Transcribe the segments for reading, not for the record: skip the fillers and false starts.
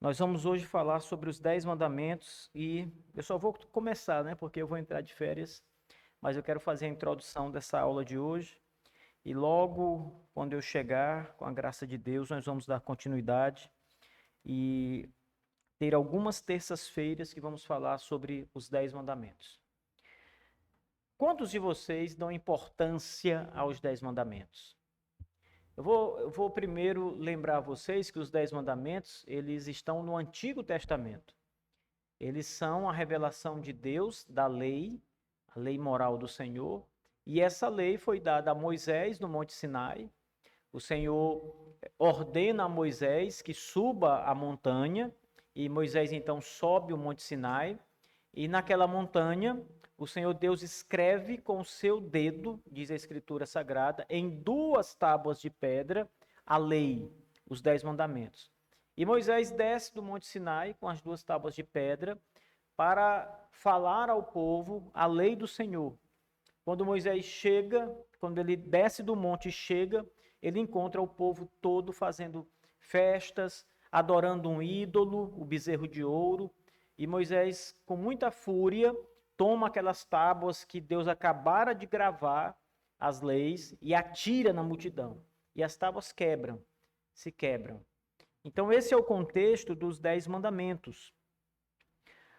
Nós vamos hoje falar sobre os 10 mandamentos e eu só vou começar, né? Porque eu vou entrar de férias, mas eu quero fazer a introdução dessa aula de hoje e logo quando eu chegar, com a graça de Deus, nós vamos dar continuidade e ter algumas terças-feiras que vamos falar sobre os 10 mandamentos. Quantos de vocês dão importância aos 10 mandamentos? Eu vou primeiro lembrar vocês que os 10 mandamentos, eles estão no Antigo Testamento. Eles são a revelação de Deus, da lei, a lei moral do Senhor, e essa lei foi dada a Moisés no Monte Sinai. O Senhor ordena a Moisés que suba a montanha, e Moisés então sobe o Monte Sinai, e naquela montanha o Senhor Deus escreve com o seu dedo, diz a Escritura Sagrada, em 2 tábuas de pedra, a lei, os 10 mandamentos. E Moisés desce do Monte Sinai com as 2 tábuas de pedra para falar ao povo a lei do Senhor. Quando Moisés chega, quando ele desce do monte e chega, ele encontra o povo todo fazendo festas, adorando um ídolo, o bezerro de ouro. E Moisés, com muita fúria, toma aquelas tábuas que Deus acabara de gravar, as leis, e atira na multidão. E as tábuas se quebram. Então esse é o contexto dos 10 mandamentos.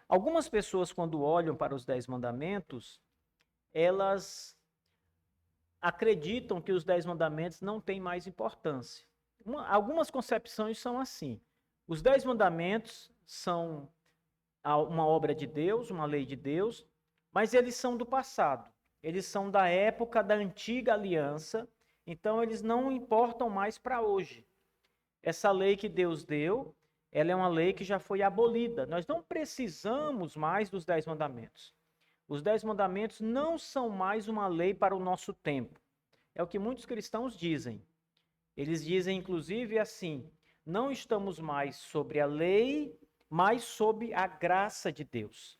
Algumas pessoas, quando olham para os 10 mandamentos, elas acreditam que os 10 mandamentos não têm mais importância. Algumas concepções são assim. Os 10 mandamentos são uma obra de Deus, uma lei de Deus, mas eles são do passado. Eles são da época da antiga aliança, então eles não importam mais para hoje. Essa lei que Deus deu, ela é uma lei que já foi abolida. Nós não precisamos mais dos 10 mandamentos. Os 10 mandamentos não são mais uma lei para o nosso tempo. É o que muitos cristãos dizem. Eles dizem, inclusive, assim: não estamos mais sobre a lei, mas sob a graça de Deus.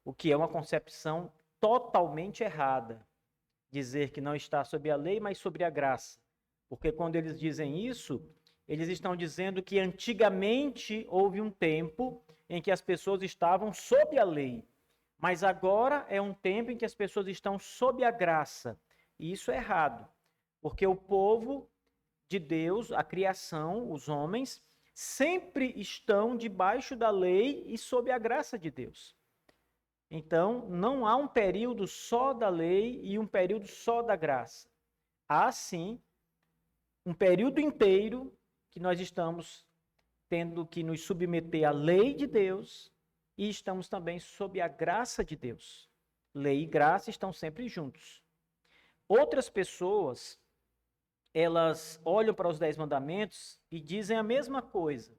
O que é uma concepção totalmente errada. Dizer que não está sob a lei, mas sobre a graça. Porque quando eles dizem isso, eles estão dizendo que antigamente houve um tempo em que as pessoas estavam sob a lei. Mas agora é um tempo em que as pessoas estão sob a graça. E isso é errado. Porque o povo de Deus, a criação, os homens, sempre estão debaixo da lei e sob a graça de Deus. Então, não há um período só da lei e um período só da graça. Há, sim, um período inteiro que nós estamos tendo que nos submeter à lei de Deus e estamos também sob a graça de Deus. Lei e graça estão sempre juntos. Outras pessoas, elas olham para os 10 mandamentos e dizem a mesma coisa,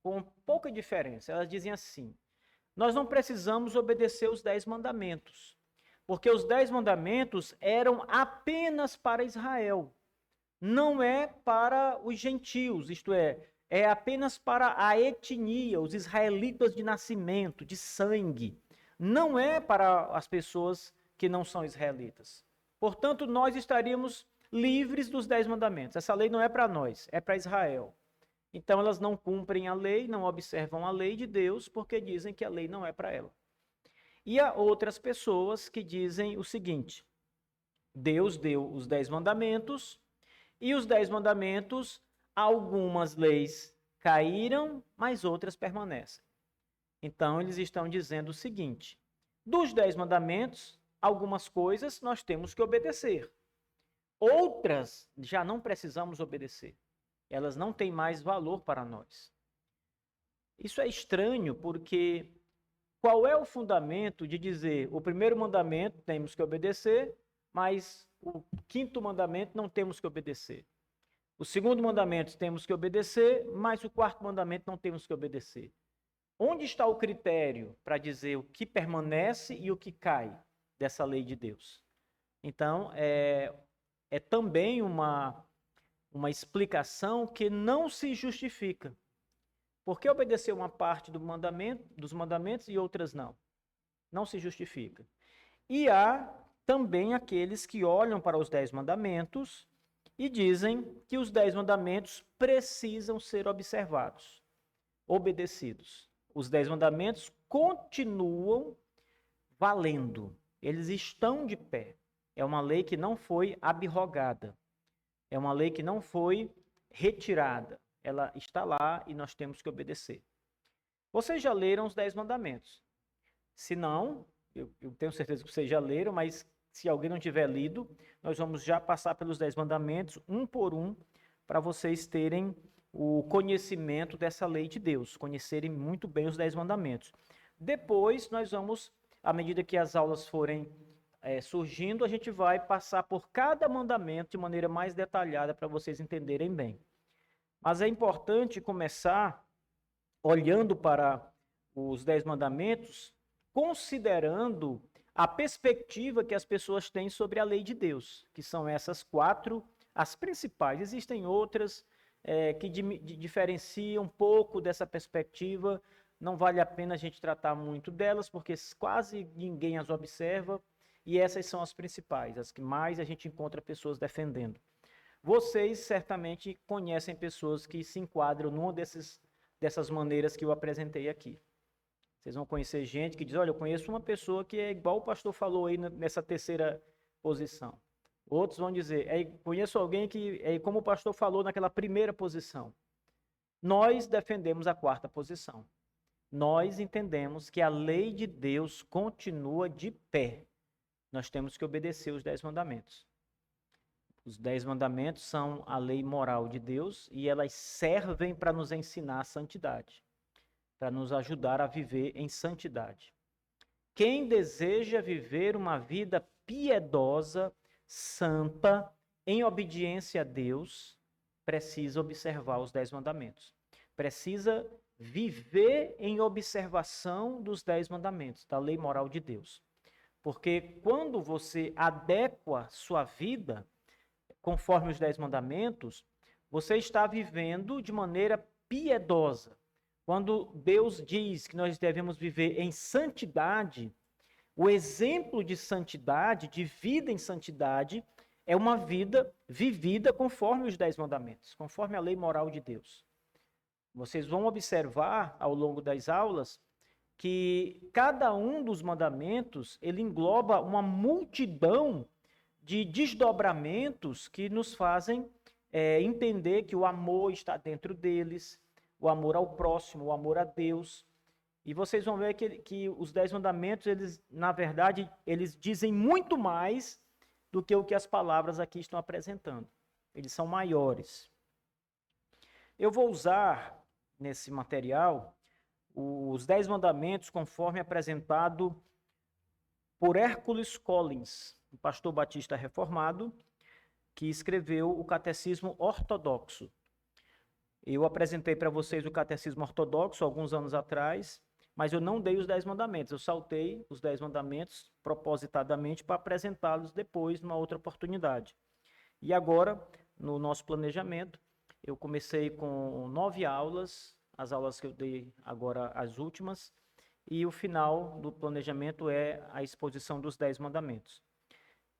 com pouca diferença. Elas dizem assim: nós não precisamos obedecer os 10 mandamentos, porque os 10 mandamentos eram apenas para Israel, não é para os gentios, isto é apenas para a etnia, os israelitas de nascimento, de sangue, não é para as pessoas que não são israelitas. Portanto, nós estaríamos livres dos 10 mandamentos. Essa lei não é para nós, é para Israel. Então elas não cumprem a lei, não observam a lei de Deus, porque dizem que a lei não é para ela. E há outras pessoas que dizem o seguinte: Deus deu os 10 mandamentos, e os 10 mandamentos, algumas leis caíram, mas outras permanecem. Então eles estão dizendo o seguinte: dos 10 mandamentos, algumas coisas nós temos que obedecer. Outras já não precisamos obedecer. Elas não têm mais valor para nós. Isso é estranho porque qual é o fundamento de dizer o primeiro mandamento temos que obedecer, mas o 5º mandamento não temos que obedecer? O 2º mandamento temos que obedecer, mas o 4º mandamento não temos que obedecer. Onde está o critério para dizer o que permanece e o que cai dessa lei de Deus? Então, é também uma explicação que não se justifica. Por que obedecer uma parte dos mandamentos e outras não? Não se justifica. E há também aqueles que olham para os 10 mandamentos e dizem que os 10 mandamentos precisam ser observados. obedecidos. Os 10 mandamentos continuam valendo. Eles estão de pé. É uma lei que não foi abrogada. É uma lei que não foi retirada. Ela está lá e nós temos que obedecer. Vocês já leram os 10 mandamentos? Se não, eu tenho certeza que vocês já leram, mas se alguém não tiver lido, nós vamos já passar pelos 10 mandamentos, um por um, para vocês terem o conhecimento dessa lei de Deus, conhecerem muito bem os 10 mandamentos. Depois, nós vamos, à medida que as aulas forem surgindo, a gente vai passar por cada mandamento de maneira mais detalhada para vocês entenderem bem. Mas é importante começar olhando para os 10 mandamentos, considerando a perspectiva que as pessoas têm sobre a lei de Deus, que são essas 4, as principais. Existem outras que diferenciam um pouco dessa perspectiva. Não vale a pena a gente tratar muito delas, porque quase ninguém as observa, e essas são as principais, as que mais a gente encontra pessoas defendendo. Vocês certamente conhecem pessoas que se enquadram numa dessas maneiras que eu apresentei aqui. Vocês vão conhecer gente que diz, olha, eu conheço uma pessoa que é igual o pastor falou aí nessa terceira posição. Outros vão dizer, conheço alguém que é como o pastor falou naquela primeira posição. Nós defendemos a 4ª posição. Nós entendemos que a lei de Deus continua de pé. Nós temos que obedecer os 10 mandamentos. Os 10 mandamentos são a lei moral de Deus e elas servem para nos ensinar a santidade, para nos ajudar a viver em santidade. Quem deseja viver uma vida piedosa, santa, em obediência a Deus, precisa observar os 10 mandamentos. Precisa viver em observação dos 10 mandamentos, da lei moral de Deus. Porque quando você adequa sua vida conforme os 10 mandamentos, você está vivendo de maneira piedosa. Quando Deus diz que nós devemos viver em santidade, o exemplo de santidade, de vida em santidade, é uma vida vivida conforme os 10 mandamentos, conforme a lei moral de Deus. Vocês vão observar ao longo das aulas que cada um dos mandamentos, ele engloba uma multidão de desdobramentos que nos fazem entender que o amor está dentro deles, o amor ao próximo, o amor a Deus. E vocês vão ver que os 10 mandamentos, eles, na verdade, eles dizem muito mais do que o que as palavras aqui estão apresentando. Eles são maiores. Eu vou usar nesse material os 10 mandamentos conforme apresentado por Hércules Collins, um pastor batista reformado, que escreveu o Catecismo Ortodoxo. Eu apresentei para vocês o Catecismo Ortodoxo alguns anos atrás, mas eu não dei os 10 mandamentos, eu saltei os 10 mandamentos propositadamente para apresentá-los depois, numa outra oportunidade. E agora, no nosso planejamento, eu comecei com 9 aulas, as aulas que eu dei agora, as últimas, e o final do planejamento é a exposição dos 10 mandamentos.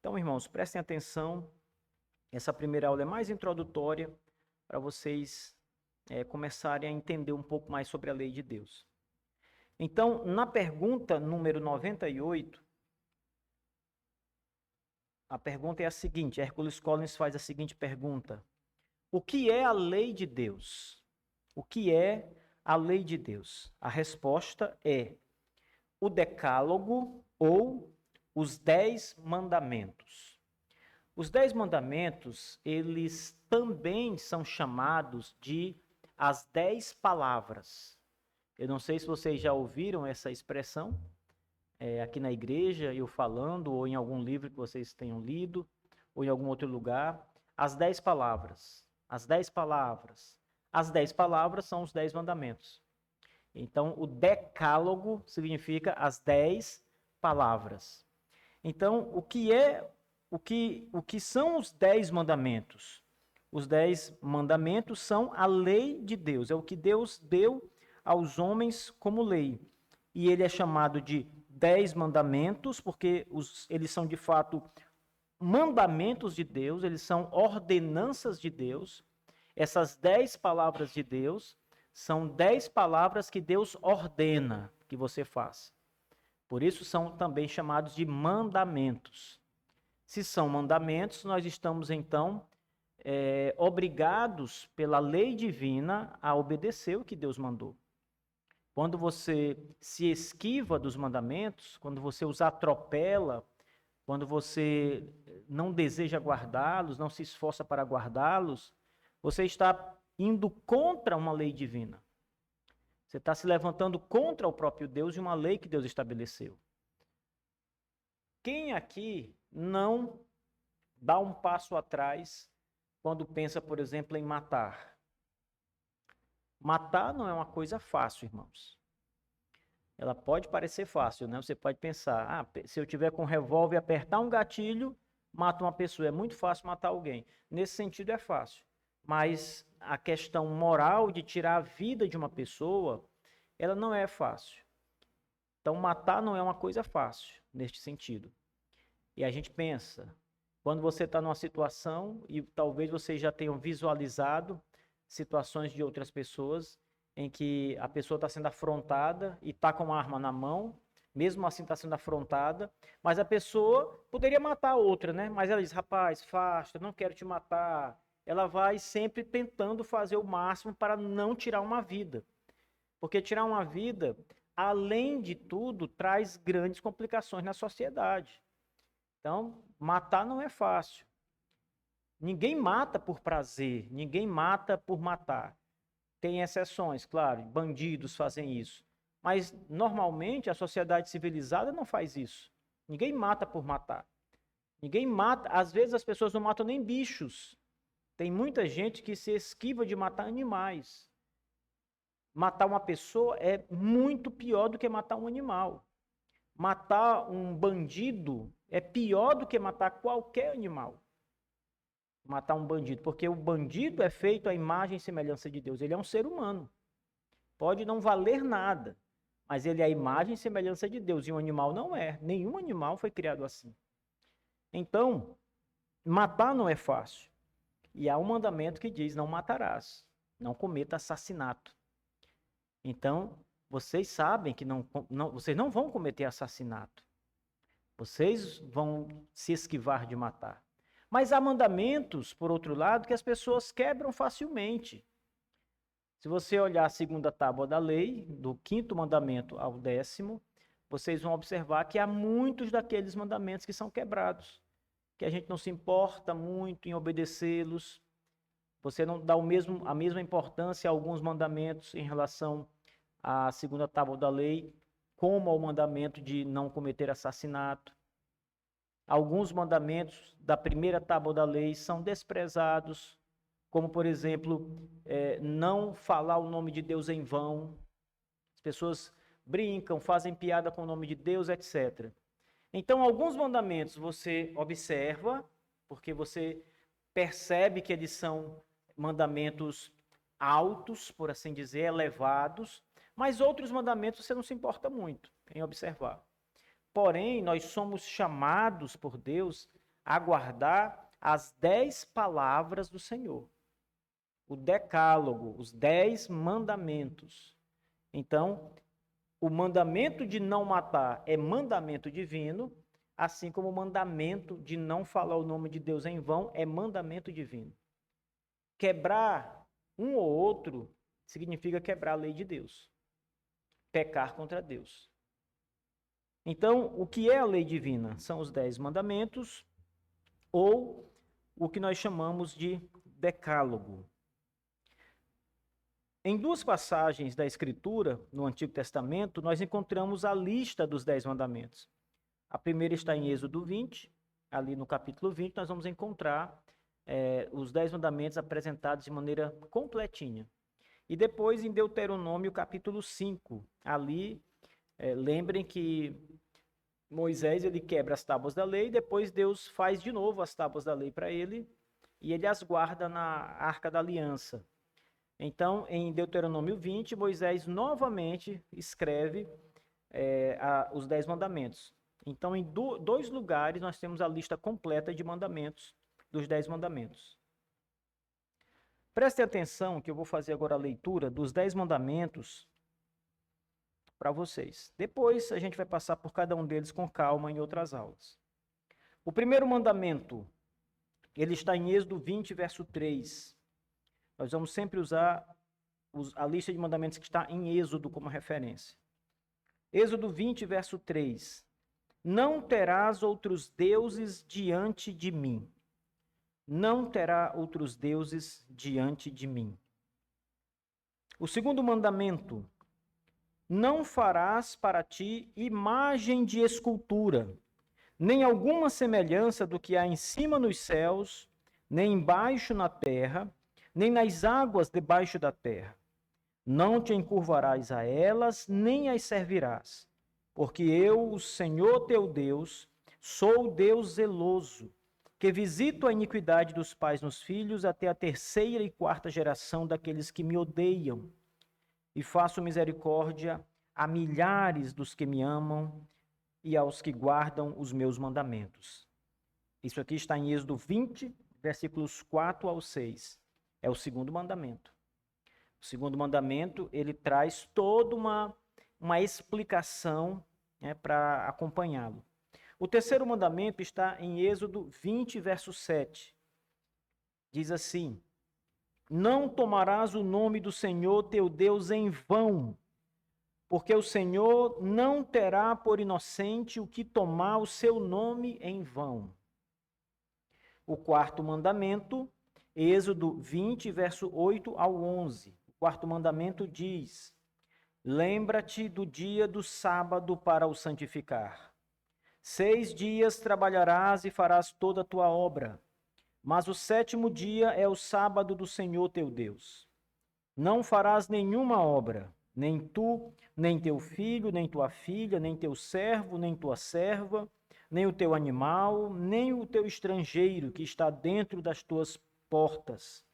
Então, irmãos, prestem atenção, essa primeira aula é mais introdutória para vocês começarem a entender um pouco mais sobre a lei de Deus. Então, na pergunta número 98, a pergunta é a seguinte, Hércules Collins faz a seguinte pergunta: o que é a lei de Deus? O que é a lei de Deus? A resposta é o Decálogo ou os 10 mandamentos. Os 10 mandamentos, eles também são chamados de as 10 palavras. Eu não sei se vocês já ouviram essa expressão aqui na igreja, eu falando, ou em algum livro que vocês tenham lido, ou em algum outro lugar. As 10 palavras. As 10 palavras. As 10 palavras são os 10 mandamentos. Então, o decálogo significa as 10 palavras. Então, o que são os 10 mandamentos? Os 10 mandamentos são a lei de Deus, é o que Deus deu aos homens como lei. E ele é chamado de 10 mandamentos, porque eles são de fato mandamentos de Deus, eles são ordenanças de Deus. Essas 10 palavras de Deus São 10 palavras que Deus ordena que você faça. Por isso são também chamados de mandamentos. Se são mandamentos, nós estamos então obrigados pela lei divina a obedecer o que Deus mandou. Quando você se esquiva dos mandamentos, quando você os atropela, quando você não deseja guardá-los, não se esforça para guardá-los, você está indo contra uma lei divina. Você está se levantando contra o próprio Deus e uma lei que Deus estabeleceu. Quem aqui não dá um passo atrás quando pensa, por exemplo, em matar? Matar não é uma coisa fácil, irmãos. Ela pode parecer fácil, né? Você pode pensar, se eu tiver com um revólver e apertar um gatilho, mato uma pessoa. É muito fácil matar alguém. Nesse sentido é fácil. Mas a questão moral de tirar a vida de uma pessoa, ela não é fácil. Então, matar não é uma coisa fácil, neste sentido. E a gente pensa, quando você está numa situação, e talvez vocês já tenham visualizado situações de outras pessoas, em que a pessoa está sendo afrontada e está com uma arma na mão, mesmo assim está sendo afrontada, mas a pessoa poderia matar a outra, né? Mas ela diz, rapaz, afasta, não quero te matar. Ela vai sempre tentando fazer o máximo para não tirar uma vida. Porque tirar uma vida, além de tudo, traz grandes complicações na sociedade. Então, matar não é fácil. Ninguém mata por prazer, ninguém mata por matar. Tem exceções, claro, bandidos fazem isso. Mas, normalmente, a sociedade civilizada não faz isso. Ninguém mata por matar. Ninguém mata, às vezes as pessoas não matam nem bichos. Tem muita gente que se esquiva de matar animais. Matar uma pessoa é muito pior do que matar um animal. Matar um bandido é pior do que matar qualquer animal. Matar um bandido, porque o bandido é feito à imagem e semelhança de Deus. Ele é um ser humano. Pode não valer nada, mas ele é a imagem e semelhança de Deus. E um animal não é. Nenhum animal foi criado assim. Então, matar não é fácil. E há um mandamento que diz, não matarás. Não cometa assassinato. Então, vocês sabem que vocês não vão cometer assassinato. Vocês vão se esquivar de matar. Mas há mandamentos, por outro lado, que as pessoas quebram facilmente. Se você olhar a segunda tábua da lei, do 5º mandamento ao 10º, vocês vão observar que há muitos daqueles mandamentos que são quebrados, que a gente não se importa muito em obedecê-los. Você não dá a mesma importância a alguns mandamentos em relação à segunda tábua da lei, como ao mandamento de não cometer assassinato. Alguns mandamentos da primeira tábua da lei são desprezados, como, por exemplo, não falar o nome de Deus em vão. As pessoas brincam, fazem piada com o nome de Deus, etc. Então, alguns mandamentos você observa, porque você percebe que eles são mandamentos altos, por assim dizer, elevados, mas outros mandamentos você não se importa muito em observar. Porém, nós somos chamados por Deus a guardar as 10 palavras do Senhor. O decálogo, os 10 mandamentos. Então, o mandamento de não matar é mandamento divino, assim como o mandamento de não falar o nome de Deus em vão é mandamento divino. Quebrar um ou outro significa quebrar a lei de Deus. Pecar contra Deus. Então, o que é a lei divina? São os 10 mandamentos, ou o que nós chamamos de decálogo. Em 2 passagens da Escritura, no Antigo Testamento, nós encontramos a lista dos 10 mandamentos. A primeira está em Êxodo 20, ali no capítulo 20, nós vamos encontrar os 10 mandamentos apresentados de maneira completinha. E depois em Deuteronômio, capítulo 5, ali, lembrem que Moisés ele quebra as tábuas da lei, depois Deus faz de novo as tábuas da lei para ele, e ele as guarda na Arca da Aliança. Então, em Deuteronômio 20, Moisés novamente escreve os 10 mandamentos. Então, em 2 lugares, nós temos a lista completa de mandamentos, dos 10 mandamentos. Prestem atenção que eu vou fazer agora a leitura dos 10 mandamentos para vocês. Depois a gente vai passar por cada um deles com calma em outras aulas. O primeiro mandamento, ele está em Êxodo 20, verso 3. Nós vamos sempre usar a lista de mandamentos que está em Êxodo como referência. Êxodo 20, verso 3. Não terás outros deuses diante de mim. Não terá outros deuses diante de mim. O segundo mandamento. Não farás para ti imagem de escultura, nem alguma semelhança do que há em cima nos céus, nem embaixo na terra, nem nas águas debaixo da terra. Não te encurvarás a elas, nem as servirás, porque eu, o Senhor teu Deus, sou Deus zeloso, que visito a iniquidade dos pais nos filhos até a terceira e quarta geração daqueles que me odeiam, e faço misericórdia a milhares dos que me amam e aos que guardam os meus mandamentos. Isso aqui está em Êxodo 20, versículos 4 ao 6. É o segundo mandamento. O segundo mandamento, ele traz toda uma explicação, né, para acompanhá-lo. O terceiro mandamento está em Êxodo 20, verso 7. Diz assim: não tomarás o nome do Senhor teu Deus em vão, porque o Senhor não terá por inocente o que tomar o seu nome em vão. O quarto mandamento, Êxodo 20, verso 8 ao 11. O quarto mandamento diz: lembra-te do dia do sábado para o santificar. 6 dias trabalharás e farás toda a tua obra, mas o sétimo dia é o sábado do Senhor teu Deus. Não farás nenhuma obra, nem tu, nem teu filho, nem tua filha, nem teu servo, nem tua serva, nem o teu animal, nem o teu estrangeiro que está dentro das tuas portas.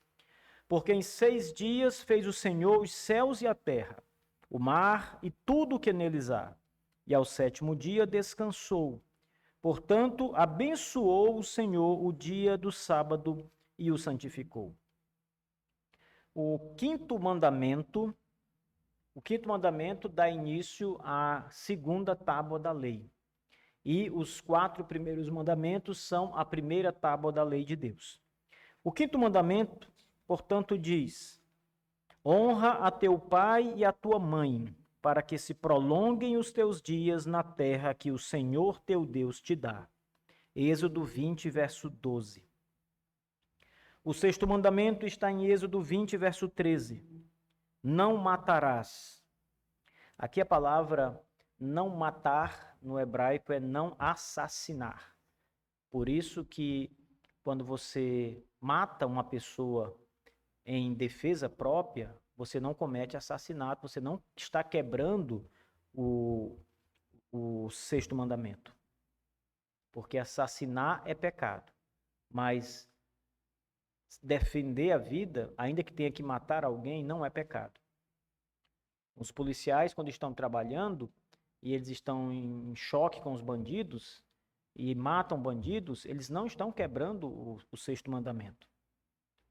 Porque em 6 dias fez o Senhor os céus e a terra, o mar e tudo o que neles há, e ao sétimo dia descansou. Portanto, abençoou o Senhor o dia do sábado e o santificou. O quinto mandamento dá início à segunda tábua da lei. E os 4 primeiros mandamentos são a primeira tábua da lei de Deus. O quinto mandamento, portanto, diz: honra a teu pai e a tua mãe, para que se prolonguem os teus dias na terra que o Senhor teu Deus te dá. Êxodo 20, verso 12. O sexto mandamento está em Êxodo 20, verso 13. Não matarás. Aqui a palavra não matar no hebraico é não assassinar. Por isso que quando você mata uma pessoa em defesa própria, você não comete assassinato, você não está quebrando o sexto mandamento. Porque assassinar é pecado. Mas defender a vida, ainda que tenha que matar alguém, não é pecado. Os policiais, quando estão trabalhando e eles estão em choque com os bandidos e matam bandidos, eles não estão quebrando o sexto mandamento.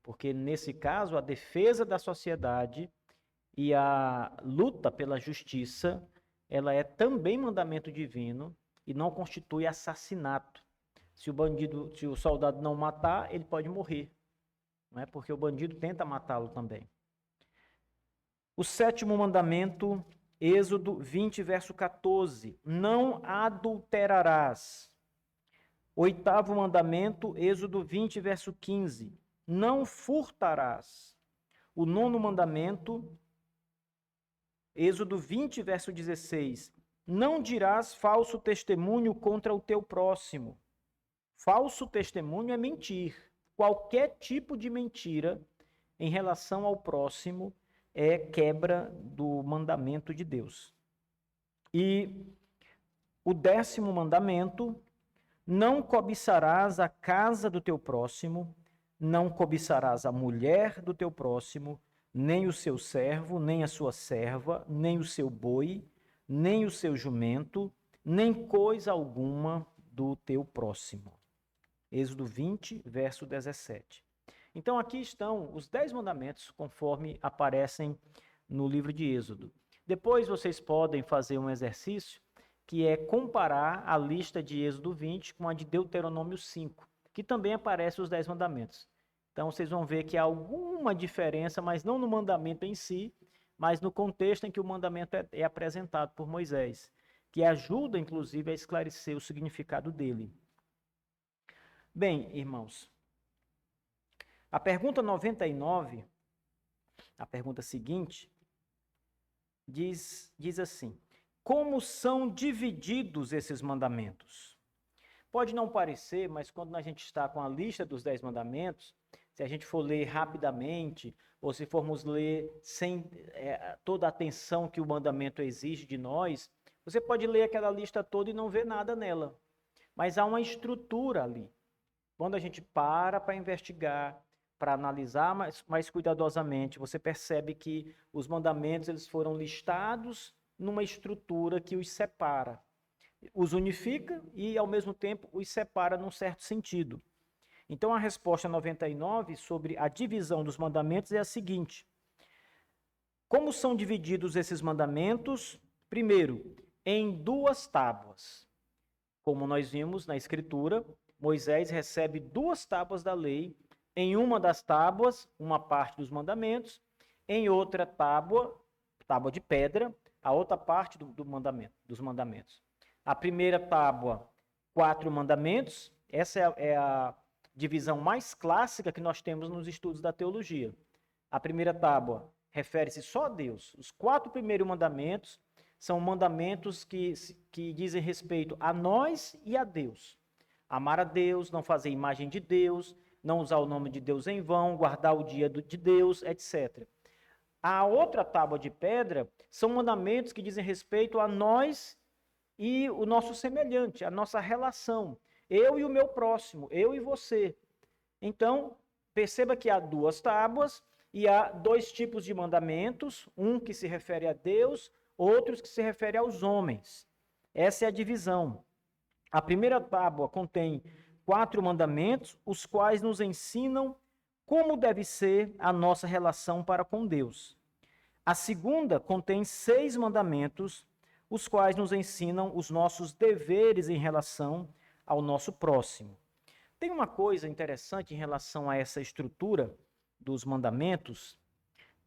Porque, nesse caso, a defesa da sociedade e a luta pela justiça, ela é também mandamento divino e não constitui assassinato. Se o soldado não matar, ele pode morrer, não é? Porque o bandido tenta matá-lo também. O sétimo mandamento, Êxodo 20, verso 14. Não adulterarás. Oitavo mandamento, Êxodo 20, verso 15. Não furtarás. O nono mandamento, Êxodo 20, verso 16. Não dirás falso testemunho contra o teu próximo. Falso testemunho é mentir. Qualquer tipo de mentira em relação ao próximo é quebra do mandamento de Deus. E o 10º mandamento: não cobiçarás a casa do teu próximo, não cobiçarás a mulher do teu próximo, nem o seu servo, nem a sua serva, nem o seu boi, nem o seu jumento, nem coisa alguma do teu próximo. Êxodo 20, verso 17. Então aqui estão os 10 mandamentos conforme aparecem no livro de Êxodo. Depois vocês podem fazer um exercício que é comparar a lista de Êxodo 20 com a de Deuteronômio 5, que também aparece os 10 mandamentos. Então vocês vão ver que há alguma diferença, mas não no mandamento em si, mas no contexto em que o mandamento é apresentado por Moisés, que ajuda, inclusive, a esclarecer o significado dele. Bem, irmãos, a pergunta 99, a pergunta seguinte, diz assim: como são divididos esses mandamentos? Pode não parecer, mas quando a gente está com a lista dos 10 mandamentos, se a gente for ler rapidamente, ou se formos ler sem toda a atenção que o mandamento exige de nós, você pode ler aquela lista toda e não ver nada nela. Mas há uma estrutura ali. Quando a gente para investigar, para analisar mais cuidadosamente, você percebe que os mandamentos eles foram listados numa estrutura que os separa. Os unifica e, ao mesmo tempo, os separa num certo sentido. Então, a resposta 99 sobre a divisão dos mandamentos é a seguinte: como são divididos esses mandamentos? Primeiro, em 2 tábuas. Como nós vimos na Escritura, Moisés recebe 2 tábuas da lei. Em uma das tábuas, uma parte dos mandamentos. Em outra tábua de pedra, a outra parte dos mandamentos. A primeira tábua, 4 mandamentos. Essa é a divisão mais clássica que nós temos nos estudos da teologia. A primeira tábua refere-se só a Deus. Os 4 primeiros mandamentos são mandamentos que dizem respeito a nós e a Deus. Amar a Deus, não fazer imagem de Deus, não usar o nome de Deus em vão, guardar o dia de Deus, etc. A outra tábua de pedra são mandamentos que dizem respeito a nós e o nosso semelhante, a nossa relação. Eu e o meu próximo, eu e você. Então, perceba que há 2 tábuas e há 2 tipos de mandamentos, um que se refere a Deus, outros que se refere aos homens. Essa é a divisão. A primeira tábua contém 4 mandamentos, os quais nos ensinam como deve ser a nossa relação para com Deus. A segunda contém 6 mandamentos, os quais nos ensinam os nossos deveres em relação ao nosso próximo. Tem uma coisa interessante em relação a essa estrutura dos mandamentos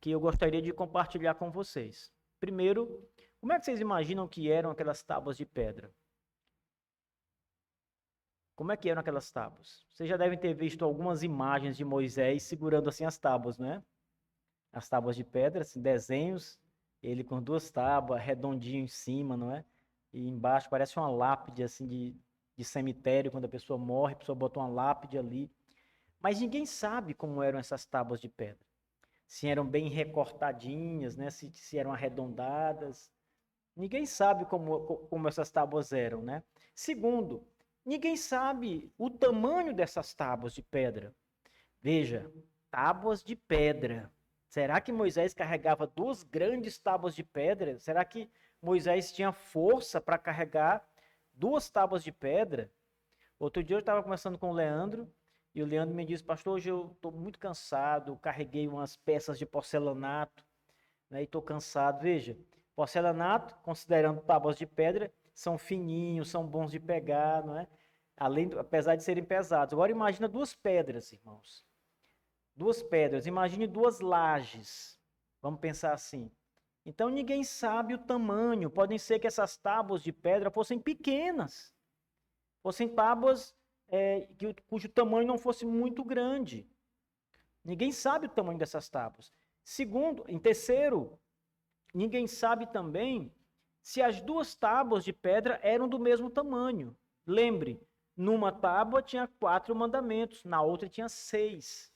que eu gostaria de compartilhar com vocês. Primeiro, como é que vocês imaginam que eram aquelas tábuas de pedra? Como é que eram aquelas tábuas? Vocês já devem ter visto algumas imagens de Moisés segurando assim as tábuas, né? As tábuas de pedra, assim, desenhos, ele com 2 tábuas, redondinho em cima, não é? E embaixo parece uma lápide assim de cemitério, quando a pessoa morre, a pessoa bota uma lápide ali. Mas ninguém sabe como eram essas tábuas de pedra. Se eram bem recortadinhas, né? Se eram arredondadas. Ninguém sabe como essas tábuas eram, né? Segundo, ninguém sabe o tamanho dessas tábuas de pedra. Veja, tábuas de pedra. Será que Moisés carregava 2 grandes tábuas de pedra? Será que Moisés tinha força para carregar 2 tábuas de pedra? Outro dia eu estava conversando com o Leandro, e o Leandro me disse: pastor, hoje eu estou muito cansado, carreguei umas peças de porcelanato, né, e estou cansado. Veja, porcelanato, considerando tábuas de pedra, são fininhos, são bons de pegar, não é? Apesar de serem pesados. Agora imagina 2 pedras, irmãos. 2 pedras, imagine 2 lajes. Vamos pensar assim. Então ninguém sabe o tamanho. Podem ser que essas tábuas de pedra fossem pequenas. Fossem tábuas cujo tamanho não fosse muito grande. Ninguém sabe o tamanho dessas tábuas. Em terceiro, ninguém sabe também se as 2 tábuas de pedra eram do mesmo tamanho. Lembre, numa tábua tinha 4 mandamentos, na outra tinha 6.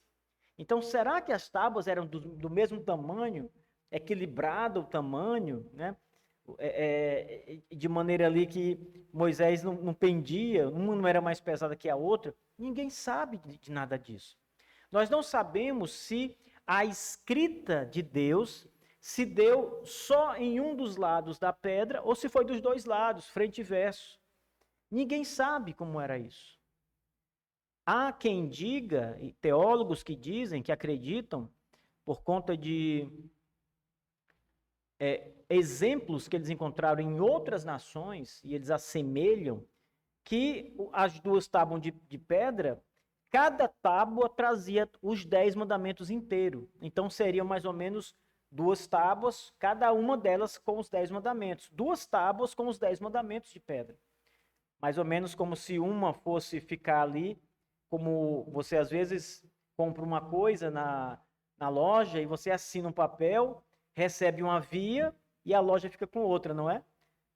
Então, será que as tábuas eram do mesmo tamanho, equilibrado o tamanho, né? De maneira ali que Moisés não pendia, uma não era mais pesada que a outra? Ninguém sabe de nada disso. Nós não sabemos se a escrita de Deus se deu só em um dos lados da pedra ou se foi dos 2 lados, frente e verso. Ninguém sabe como era isso. Há quem diga, e teólogos que dizem, que acreditam, por conta de exemplos que eles encontraram em outras nações, e eles assemelham, que as duas tábuas de pedra, cada tábua trazia os 10 mandamentos inteiros. Então seriam mais ou menos 2 tábuas, cada uma delas com os 10 mandamentos. 2 tábuas com os 10 mandamentos de pedra. Mais ou menos como se uma fosse ficar ali, como você às vezes compra uma coisa na loja e você assina um papel, recebe uma via e a loja fica com outra, não é?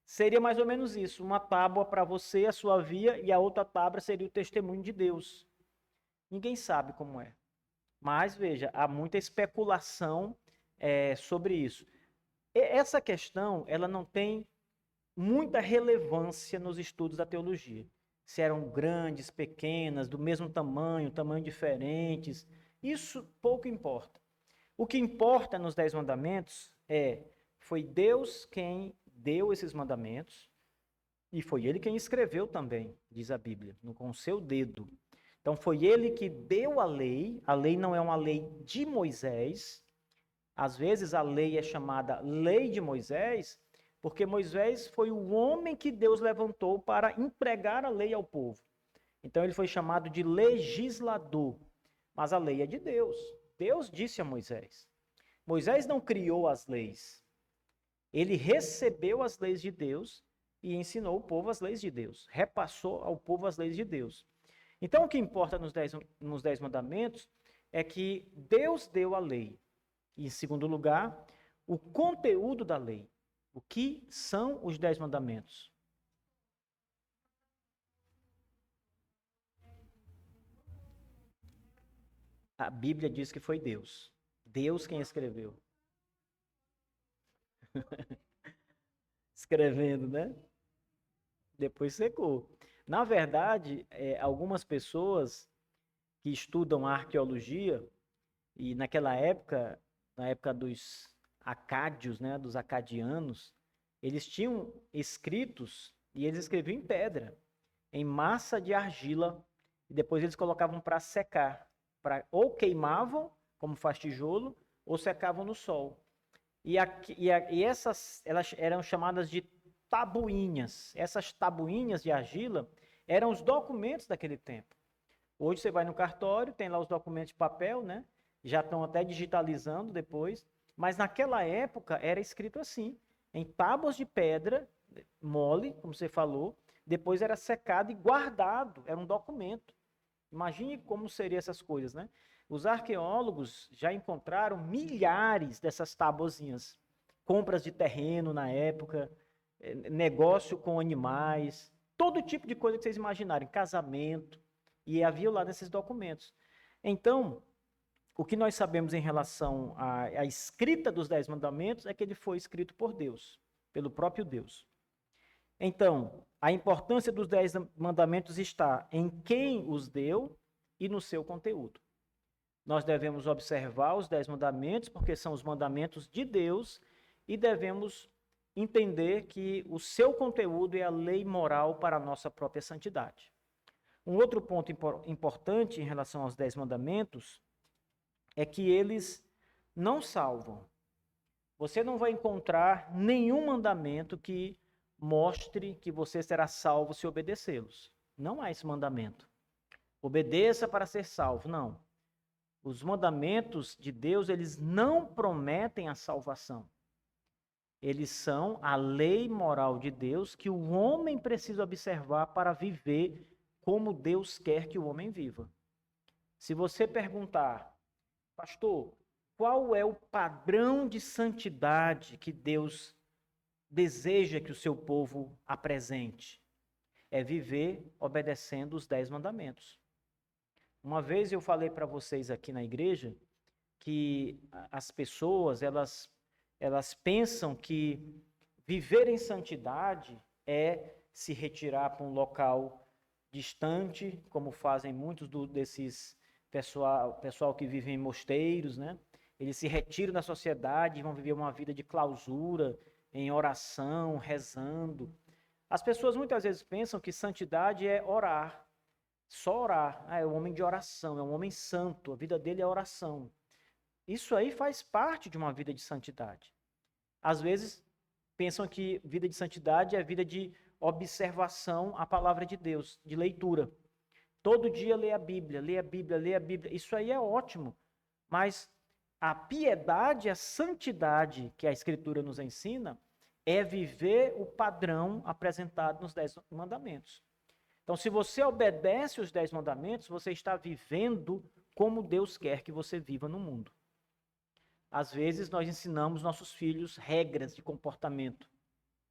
Seria mais ou menos isso, uma tábua para você, a sua via, e a outra tábua seria o testemunho de Deus. Ninguém sabe como é. Mas, veja, há muita especulação sobre isso. Essa questão, ela não tem muita relevância nos estudos da teologia. Se eram grandes, pequenas, do mesmo tamanho, tamanho diferentes, isso pouco importa. O que importa nos 10 mandamentos foi Deus quem deu esses mandamentos, e foi ele quem escreveu também, diz a Bíblia, com o seu dedo. Então foi ele que deu a lei não é uma lei de Moisés. Às vezes a lei é chamada lei de Moisés, porque Moisés foi o homem que Deus levantou para entregar a lei ao povo. Então ele foi chamado de legislador, mas a lei é de Deus. Deus disse a Moisés. Moisés não criou as leis. Ele recebeu as leis de Deus e ensinou o povo as leis de Deus. Repassou ao povo as leis de Deus. Então, o que importa nos 10 mandamentos é que Deus deu a lei. E, em segundo lugar, o conteúdo da lei. O que são os 10 mandamentos? A Bíblia diz que foi Deus. Deus quem escreveu. Escrevendo, né? Depois secou. Na verdade, algumas pessoas que estudam a arqueologia, e naquela época, na época dos acádios, né, dos acadianos, eles tinham escritos, e eles escreviam em pedra, em massa de argila, e depois eles colocavam para secar, ou queimavam, como faz tijolo, ou secavam no sol. E essas, elas eram chamadas de tabuinhas. Essas tabuinhas de argila eram os documentos daquele tempo. Hoje você vai no cartório, tem lá os documentos de papel, né? Já estão até digitalizando depois. Mas naquela época era escrito assim, em tábuas de pedra, mole, como você falou. Depois era secado e guardado, era um documento. Imagine como seriam essas coisas, né? Os arqueólogos já encontraram milhares dessas tabuazinhas. Compras de terreno na época, negócio com animais, todo tipo de coisa que vocês imaginarem, casamento, e havia lá nesses documentos. Então, o que nós sabemos em relação à escrita dos 10 mandamentos é que ele foi escrito por Deus, pelo próprio Deus. Então, a importância dos 10 mandamentos está em quem os deu e no seu conteúdo. Nós devemos observar os 10 mandamentos, porque são os mandamentos de Deus, e devemos entender que o seu conteúdo é a lei moral para a nossa própria santidade. Um outro ponto importante em relação aos 10 mandamentos é que eles não salvam. Você não vai encontrar nenhum mandamento que mostre que você será salvo se obedecê-los. Não há esse mandamento. Obedeça para ser salvo. Não. Os mandamentos de Deus, eles não prometem a salvação. Eles são a lei moral de Deus que o homem precisa observar para viver como Deus quer que o homem viva. Se você perguntar, pastor, qual é o padrão de santidade que Deus deseja que o seu povo apresente? É viver obedecendo os 10 mandamentos. Uma vez eu falei para vocês aqui na igreja que as pessoas, elas pensam que viver em santidade é se retirar para um local distante, como fazem muitos desses pessoal que vive em mosteiros, né? Eles se retiram da sociedade e vão viver uma vida de clausura, em oração, rezando. As pessoas muitas vezes pensam que santidade é orar. Só orar. Ah, é um homem de oração, é um homem santo, a vida dele é oração. Isso aí faz parte de uma vida de santidade. Às vezes, pensam que vida de santidade é vida de observação à palavra de Deus, de leitura. Todo dia lê a Bíblia, lê a Bíblia, lê a Bíblia. Isso aí é ótimo. Mas a piedade, a santidade que a Escritura nos ensina é viver o padrão apresentado nos 10 mandamentos. Então, se você obedece os 10 mandamentos, você está vivendo como Deus quer que você viva no mundo. Às vezes, nós ensinamos nossos filhos regras de comportamento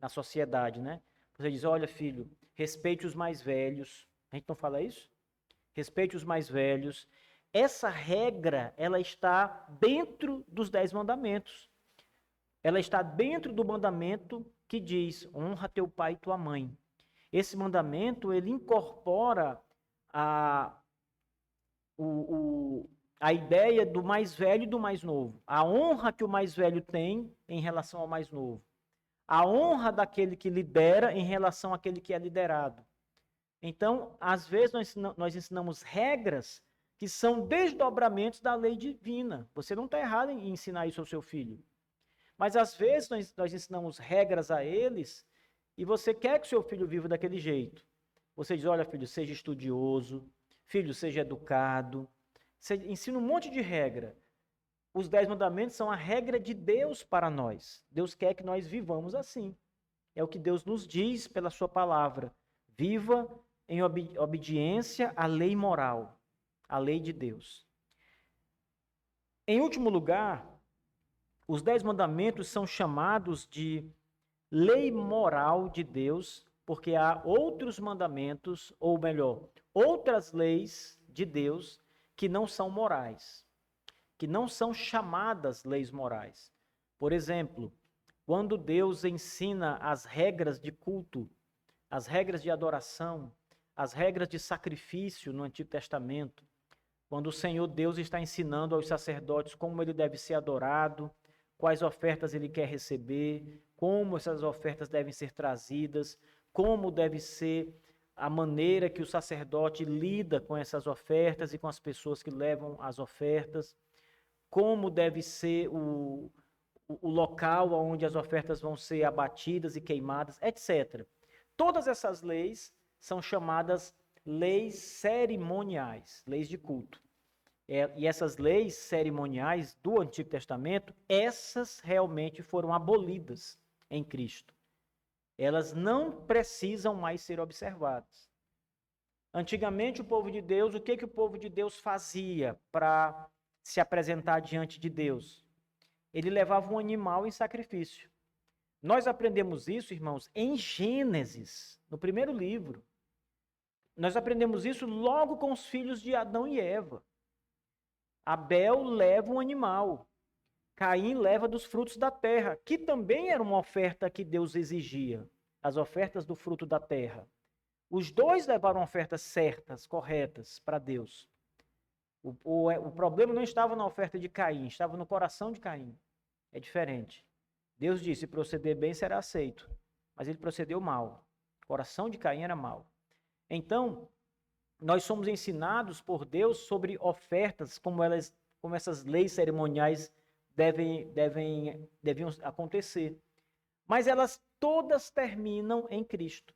na sociedade, né? Você diz, olha, filho, respeite os mais velhos. A gente não fala isso? Respeite os mais velhos. Essa regra, ela está dentro dos 10 mandamentos. Ela está dentro do mandamento que diz, honra teu pai e tua mãe. Esse mandamento, ele incorpora a ideia do mais velho e do mais novo. A honra que o mais velho tem em relação ao mais novo. A honra daquele que lidera em relação àquele que é liderado. Então, às vezes, nós ensinamos regras que são desdobramentos da lei divina. Você não está errado em ensinar isso ao seu filho. Mas, às vezes, nós ensinamos regras a eles e você quer que o seu filho viva daquele jeito. Você diz, olha, filho, seja estudioso, filho, seja educado. Você ensina um monte de regra. Os 10 mandamentos são a regra de Deus para nós. Deus quer que nós vivamos assim. É o que Deus nos diz pela sua palavra. Viva em obediência à lei moral, à lei de Deus. Em último lugar, os 10 mandamentos são chamados de lei moral de Deus, porque há outros mandamentos, ou melhor, outras leis de Deus que não são morais, que não são chamadas leis morais. Por exemplo, quando Deus ensina as regras de culto, as regras de adoração, as regras de sacrifício no Antigo Testamento, quando o Senhor Deus está ensinando aos sacerdotes como ele deve ser adorado, quais ofertas ele quer receber, como essas ofertas devem ser trazidas, como deve ser a maneira que o sacerdote lida com essas ofertas e com as pessoas que levam as ofertas, como deve ser o local onde as ofertas vão ser abatidas e queimadas, etc. Todas essas leis são chamadas leis cerimoniais, leis de culto. E essas leis cerimoniais do Antigo Testamento, essas realmente foram abolidas em Cristo. Elas não precisam mais ser observadas. Antigamente, o povo de Deus, o que o povo de Deus fazia para se apresentar diante de Deus? Ele levava um animal em sacrifício. Nós aprendemos isso, irmãos, em Gênesis, no primeiro livro. Nós aprendemos isso logo com os filhos de Adão e Eva. Abel leva um animal. Caim leva dos frutos da terra, que também era uma oferta que Deus exigia, as ofertas do fruto da terra. Os dois levaram ofertas certas, corretas para Deus. O problema não estava na oferta de Caim, estava no coração de Caim. É diferente. Deus disse, se proceder bem será aceito, mas ele procedeu mal. O coração de Caim era mal. Então, nós somos ensinados por Deus sobre ofertas, como essas leis cerimoniais deviam acontecer. Mas elas todas terminam em Cristo.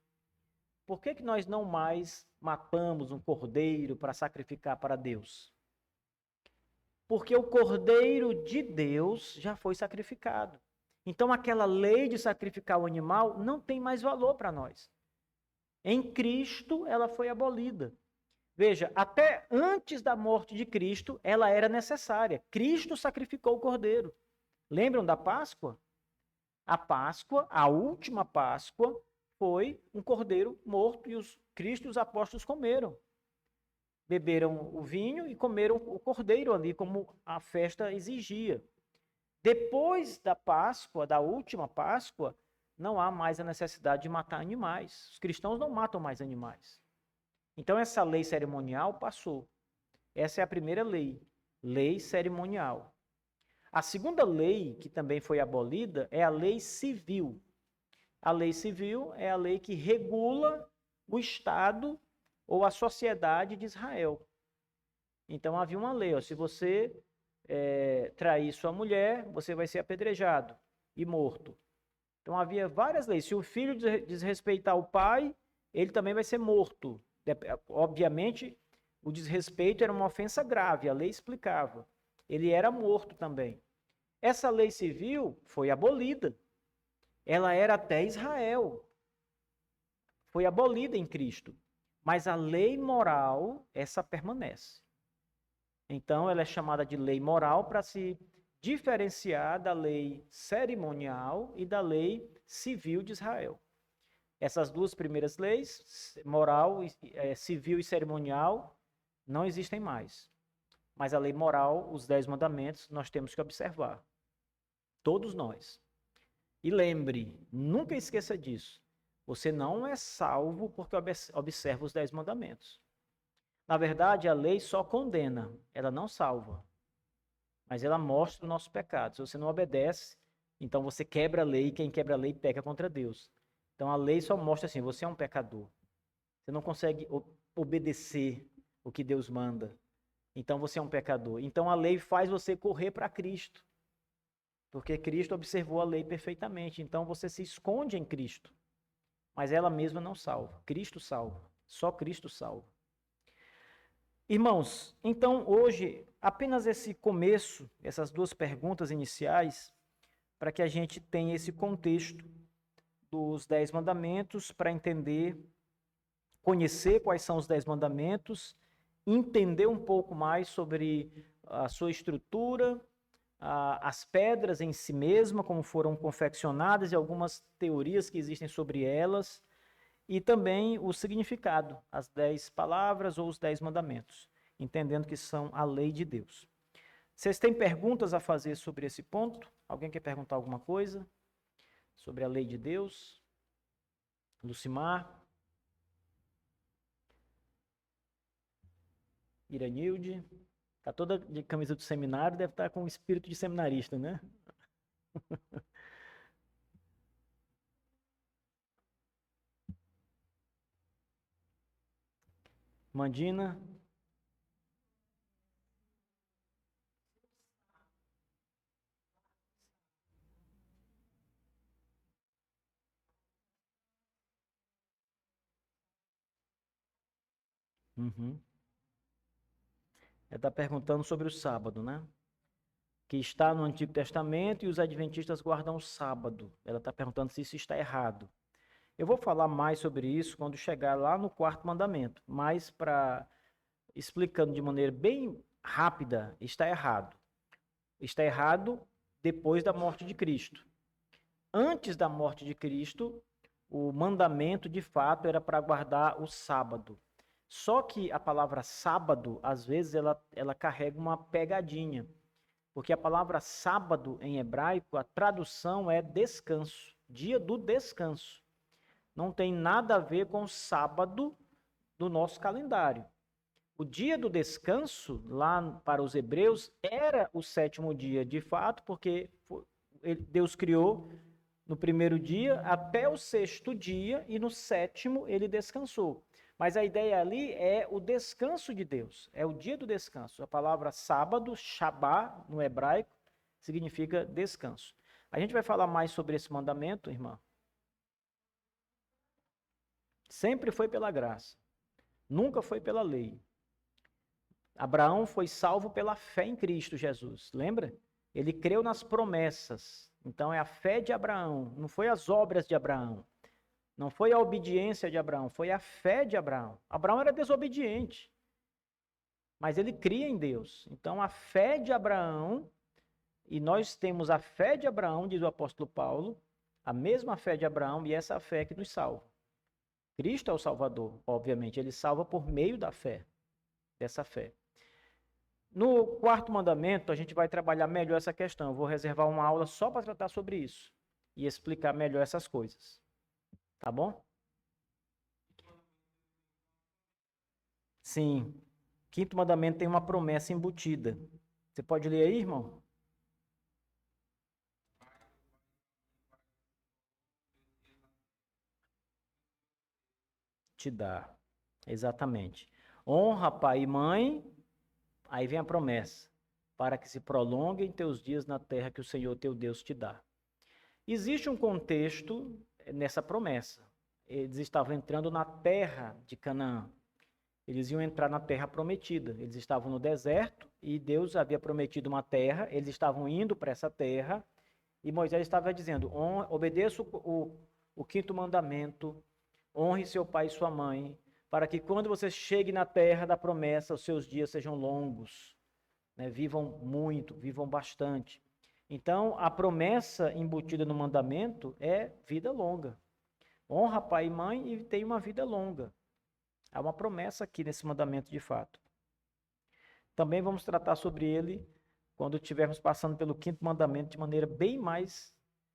Por que nós não mais matamos um cordeiro para sacrificar para Deus? Porque o cordeiro de Deus já foi sacrificado. Então aquela lei de sacrificar o animal não tem mais valor para nós. Em Cristo ela foi abolida. Veja, até antes da morte de Cristo, ela era necessária. Cristo sacrificou o cordeiro. Lembram da Páscoa? A Páscoa, a última Páscoa, foi um cordeiro morto e Cristo e os apóstolos comeram. Beberam o vinho e comeram o cordeiro ali, como a festa exigia. Depois da Páscoa, da última Páscoa, não há mais a necessidade de matar animais. Os cristãos não matam mais animais. Então, essa lei cerimonial passou. Essa é a primeira lei, lei cerimonial. A segunda lei, que também foi abolida, é a lei civil. A lei civil é a lei que regula o Estado ou a sociedade de Israel. Então havia uma lei, ó, se você trair sua mulher, você vai ser apedrejado e morto. Então havia várias leis. Se o filho desrespeitar o pai, ele também vai ser morto. Obviamente, o desrespeito era uma ofensa grave, a lei explicava. Ele era morto também. Essa lei civil foi abolida. Ela era até Israel. Foi abolida em Cristo. Mas a lei moral, essa permanece. Então, ela é chamada de lei moral para se diferenciar da lei cerimonial e da lei civil de Israel. Essas duas primeiras leis, moral, civil e cerimonial, não existem mais. Mas a lei moral, os 10 mandamentos, nós temos que observar. Todos nós. E lembre, nunca esqueça disso. Você não é salvo porque observa os 10 mandamentos. Na verdade, a lei só condena, ela não salva. Mas ela mostra o nosso pecado. Se você não obedece, então você quebra a lei, e quem quebra a lei peca contra Deus. Então a lei só mostra assim, você é um pecador. Você não consegue obedecer o que Deus manda. Então você é um pecador. Então a lei faz você correr para Cristo. Porque Cristo observou a lei perfeitamente. Então você se esconde em Cristo. Mas ela mesma não salva. Cristo salva. Só Cristo salva. Irmãos, então hoje, apenas esse começo, essas duas perguntas iniciais, para que a gente tenha esse contexto dos 10 mandamentos, para entender, conhecer quais são os 10 mandamentos, entender um pouco mais sobre a sua estrutura, as pedras em si mesma, como foram confeccionadas e algumas teorias que existem sobre elas, e também o significado, as 10 palavras ou os 10 mandamentos, entendendo que são a lei de Deus. Vocês têm perguntas a fazer sobre esse ponto? Alguém quer perguntar alguma coisa sobre a lei de Deus? Lucimar? Iranilde? Está toda de camisa do seminário, deve estar com o espírito de seminarista, né? Mandina? Uhum. Ela está perguntando sobre o sábado, né? Que está no Antigo Testamento e os adventistas guardam o sábado. Ela está perguntando se isso está errado. Eu vou falar mais sobre isso quando chegar lá no quarto mandamento, mas para explicando de maneira bem rápida, está errado. Está errado depois da morte de Cristo. Antes da morte de Cristo, o mandamento de fato era para guardar o sábado. Só que a palavra sábado, às vezes, ela carrega uma pegadinha. Porque a palavra sábado em hebraico, a tradução é descanso, dia do descanso. Não tem nada a ver com o sábado do nosso calendário. O dia do descanso, lá para os hebreus, era o sétimo dia, de fato, porque Deus criou no primeiro dia até o sexto dia, e no sétimo ele descansou. Mas a ideia ali é o descanso de Deus, é o dia do descanso. A palavra sábado, Shabá, no hebraico, significa descanso. A gente vai falar mais sobre esse mandamento, irmã. Sempre foi pela graça, nunca foi pela lei. Abraão foi salvo pela fé em Cristo Jesus, lembra? Ele creu nas promessas. Então é a fé de Abraão, não foi as obras de Abraão. Não foi a obediência de Abraão, foi a fé de Abraão. Abraão era desobediente, mas ele cria em Deus. Então a fé de Abraão, e nós temos a fé de Abraão, diz o apóstolo Paulo, a mesma fé de Abraão, e essa fé que nos salva. Cristo é o Salvador, obviamente, ele salva por meio da fé, dessa fé. No quarto mandamento, a gente vai trabalhar melhor essa questão. Eu vou reservar uma aula só para tratar sobre isso e explicar melhor essas coisas. Tá bom? Sim. Quinto mandamento tem uma promessa embutida. Você pode ler aí, irmão? Te dá. Exatamente. Honra pai e mãe, aí vem a promessa, para que se prolonguem teus dias na terra que o Senhor teu Deus te dá. Existe um contexto nessa promessa. Eles estavam entrando na terra de Canaã. Eles iam entrar na terra prometida. Eles estavam no deserto e Deus havia prometido uma terra. Eles estavam indo para essa terra e Moisés estava dizendo: obedeça o quinto mandamento, honre seu pai e sua mãe, para que quando você chegue na terra da promessa, os seus dias sejam longos, né? Vivam muito, vivam bastante. Então, a promessa embutida no mandamento é vida longa. Honra pai e mãe e tem uma vida longa. Há uma promessa aqui nesse mandamento de fato. Também vamos tratar sobre ele quando estivermos passando pelo quinto mandamento de maneira bem mais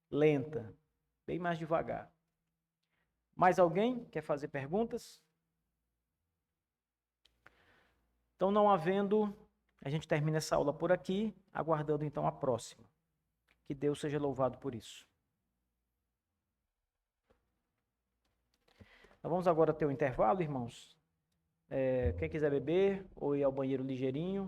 lenta, bem mais devagar. Mais alguém quer fazer perguntas? Então, não havendo, a gente termina essa aula por aqui, aguardando então a próxima. Que Deus seja louvado por isso. Então, vamos agora ter um intervalo, irmãos. Quem quiser beber ou ir ao banheiro ligeirinho,